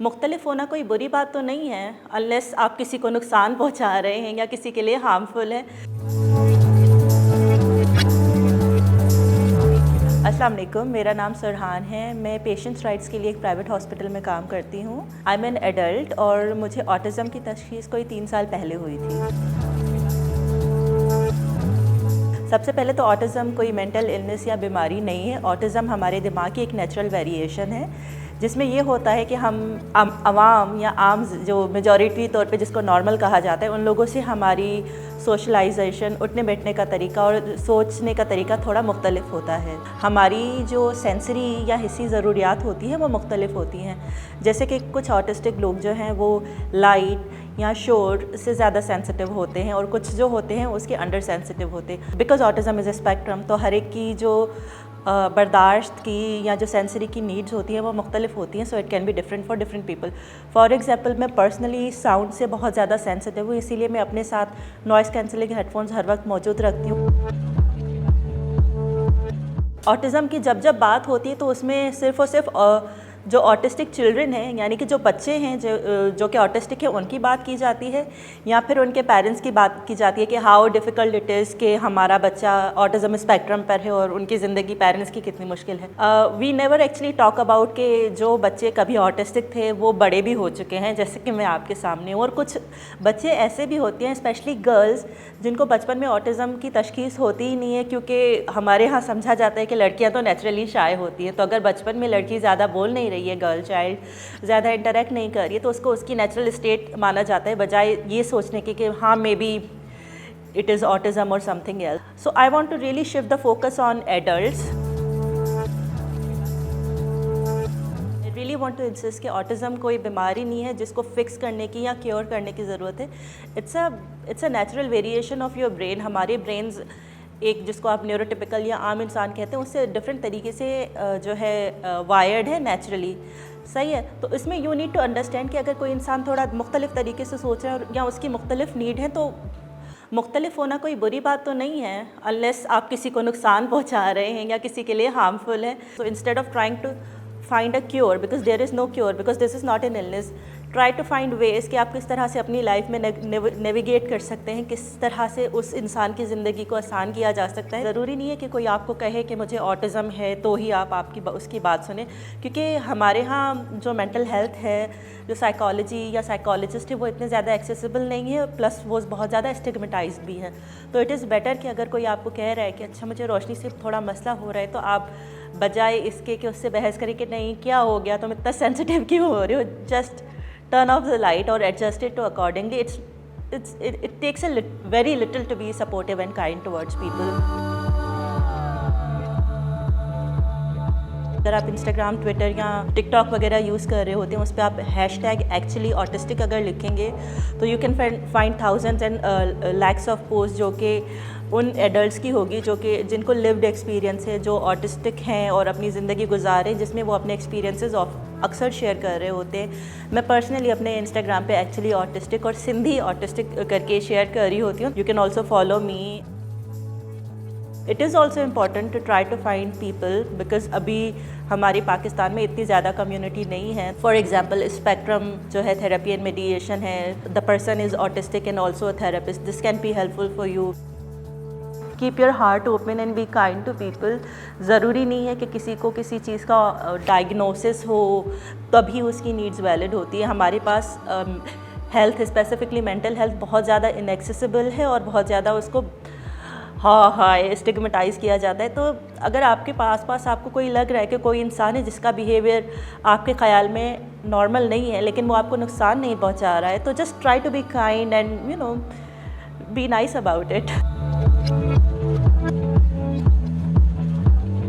मुख्तलिफ होना कोई बुरी बात तो नहीं है, अनलेस आप किसी को नुकसान पहुंचा रहे हैं या किसी के लिए हार्मफुल है। अस्सलाम वालेकुम, मेरा नाम सरहान है। मैं पेशेंट्स राइट्स के लिए एक प्राइवेट हॉस्पिटल में काम करती हूँ। आई एम एन एडल्ट और मुझे ऑटिज़म की तशख़ीस कोई 3 साल पहले हुई थी। सबसे पहले तो ऑटिज़म कोई मेंटल इलनेस या बीमारी नहीं है। ऑटिज़म हमारे दिमाग की एक नेचुरल वेरिएशन है, जिसमें ये होता है कि हम अवाम या आम जो मेजॉरिटी तौर पे जिसको नॉर्मल कहा जाता है, उन लोगों से हमारी सोशलाइजेशन, उठने बैठने का तरीका और सोचने का तरीका थोड़ा मुख्तलिफ होता है। हमारी जो सेंसरी या हिस्सी ज़रूरियात होती हैं वो मुख्तलिफ होती हैं। जैसे कि कुछ ऑटिस्टिक लोग जो हैं वो लाइट या शोर से ज़्यादा सेंसिटिव होते हैं और कुछ जो होते हैं उसके अंडर सेंसिटिव होते हैं। Because autism is a spectrum, तो हर एक की जो बर्दाश्त की या जो सेंसरी की नीड्स होती हैं वो मुख्तलिफ होती हैं। So it can be different for different people. For example, मैं पर्सनली साउंड से बहुत ज़्यादा सेंसिटिव हूँ, इसीलिए मैं अपने साथ नॉइज़ कैंसलिंग हेडफोन्स हर वक्त मौजूद रखती हूँ। ऑटिज़म की जब बात होती है तो उसमें सिर्फ़ और सिर्फ जो ऑटिस्टिक चिल्ड्रन हैं, यानी कि जो बच्चे हैं जो कि ऑटिस्टिक हैं, उनकी बात की जाती है, या फिर उनके पेरेंट्स की बात की जाती है कि हाउ डिफ़िकल्ट इट इज़ कि हमारा बच्चा ऑटिज़म स्पेक्ट्रम पर है और उनकी ज़िंदगी पेरेंट्स की कितनी मुश्किल है। We never actually talk about कि जो बच्चे कभी ऑटिस्टिक थे वो बड़े भी हो चुके हैं, जैसे कि मैं आपके सामने हूँ। और कुछ बच्चे ऐसे भी होते हैं, स्पेशली गर्ल्स, जिनको बचपन में ऑटिज़म की तशख़ीस होती ही नहीं है, क्योंकि हमारे यहाँ समझा जाता है कि लड़कियाँ तो नेचुरली शाय होती हैं। तो अगर बचपन में लड़की ज़्यादा बोल नहीं रही है, गर्ल चाइल्ड ज़्यादा इंटरेक्ट नहीं कर रही है, तो उसको उसकी नेचुरल स्टेट माना जाता है, बजाय ये सोचने के कि हाँ may be it is autism और something else. So I want to really shift the focus on adults. I really want to insist कि ऑटिज़म कोई बीमारी नहीं है जिसको फिक्स करने की या क्योर करने की ज़रूरत है। It's a natural variation of your brain. हमारे ब्रेन्स एक जिसको आप न्यूरोटिपिकल या आम इंसान कहते हैं, उससे डिफरेंट तरीके से जो है वायर्ड है नेचुरली, सही है। तो इसमें यू नीड टू अंडरस्टैंड कि अगर कोई इंसान थोड़ा मुख्तलिफ तरीके से सोच रहा है या उसकी मुख्तलिफ नीड है, तो मुख्तलिफ होना कोई बुरी बात तो नहीं है, अनलेस आप किसी को नुकसान पहुंचा रहे हैं या किसी के लिए हार्मफुल है। So instead of trying to find a cure, because there is no cure, because this is not an illness, try to find ways कि आप किस तरह से अपनी लाइफ में नेविगेट कर सकते हैं, किस तरह से उस इंसान की ज़िंदगी को आसान किया जा सकता है। ज़रूरी नहीं है कि कोई आपको कहे कि मुझे ऑटिज़म है तो ही आप उसकी बात सुने, क्योंकि हमारे यहाँ जो मेंटल हेल्थ है, जो साइकोलॉजी या साइकोलॉजिस्ट है, वो इतने ज़्यादा एक्सेसिबल नहीं है, प्लस वो बहुत ज़्यादा स्टिग्मेटाइज्ड भी हैं। तो इट इज़ बेटर कि अगर कोई आपको कह रहा है कि अच्छा मुझे रोशनी से थोड़ा मसला हो रहा है, तो आप बजाय इसके कि उससे बहस करें कि नहीं क्या हो गया, तुम इतना सेंसिटिव क्यों हो रहे हो, just turn off the light or adjust it to accordingly. It takes very little to be supportive and kind towards people. अगर आप इंस्टाग्राम, ट्विटर या टिकटॉक वगैरह यूज़ कर रहे होते हैं, उस पर आप हैशटैग एक्चुअली ऑटिस्टिक अगर लिखेंगे तो you can find thousands and lakhs of post जो कि उन एडल्ट्स की होगी जो कि जिनको लिव्ड एक्सपीरियंस है, जो ऑटिस्टिक हैं और अपनी ज़िंदगी गुजारें, जिसमें वो अपने एक्सपीरियंसेस अक्सर शेयर कर रहे होते हैं। मैं पर्सनली अपने इंस्टाग्राम पे एक्चुअली ऑटिस्टिक और सिंधी ऑटिस्टिक करके शेयर कर रही होती हूँ। You can also follow me. It is also important to try to find people, because अभी हमारे पाकिस्तान में इतनी ज़्यादा कम्युनिटी नहीं है। फॉर एग्जाम्पल, स्पेक्ट्रम जो है थेरेपी एंड मेडिएशन है, the person is autistic and also a therapist, this can be helpful for you. Keep your heart open and be kind to people. ज़रूरी नहीं है कि किसी को किसी चीज़ का डायग्नोसिस हो तभी उसकी नीड्स वैलिड होती है। हमारे पास हेल्थ, स्पेसिफिकली मेंटल हेल्थ, बहुत ज़्यादा इनएक्सेसिबल है और बहुत ज़्यादा उसको स्टिग्मेटाइज़ किया जाता है। तो अगर आपके पास आपको कोई लग रहा है कि कोई इंसान है जिसका बिहेवियर आपके ख़्याल में नॉर्मल नहीं है, लेकिन वो आपको नुकसान नहीं पहुंचा रहा है, तो just try to be kind and be nice about it.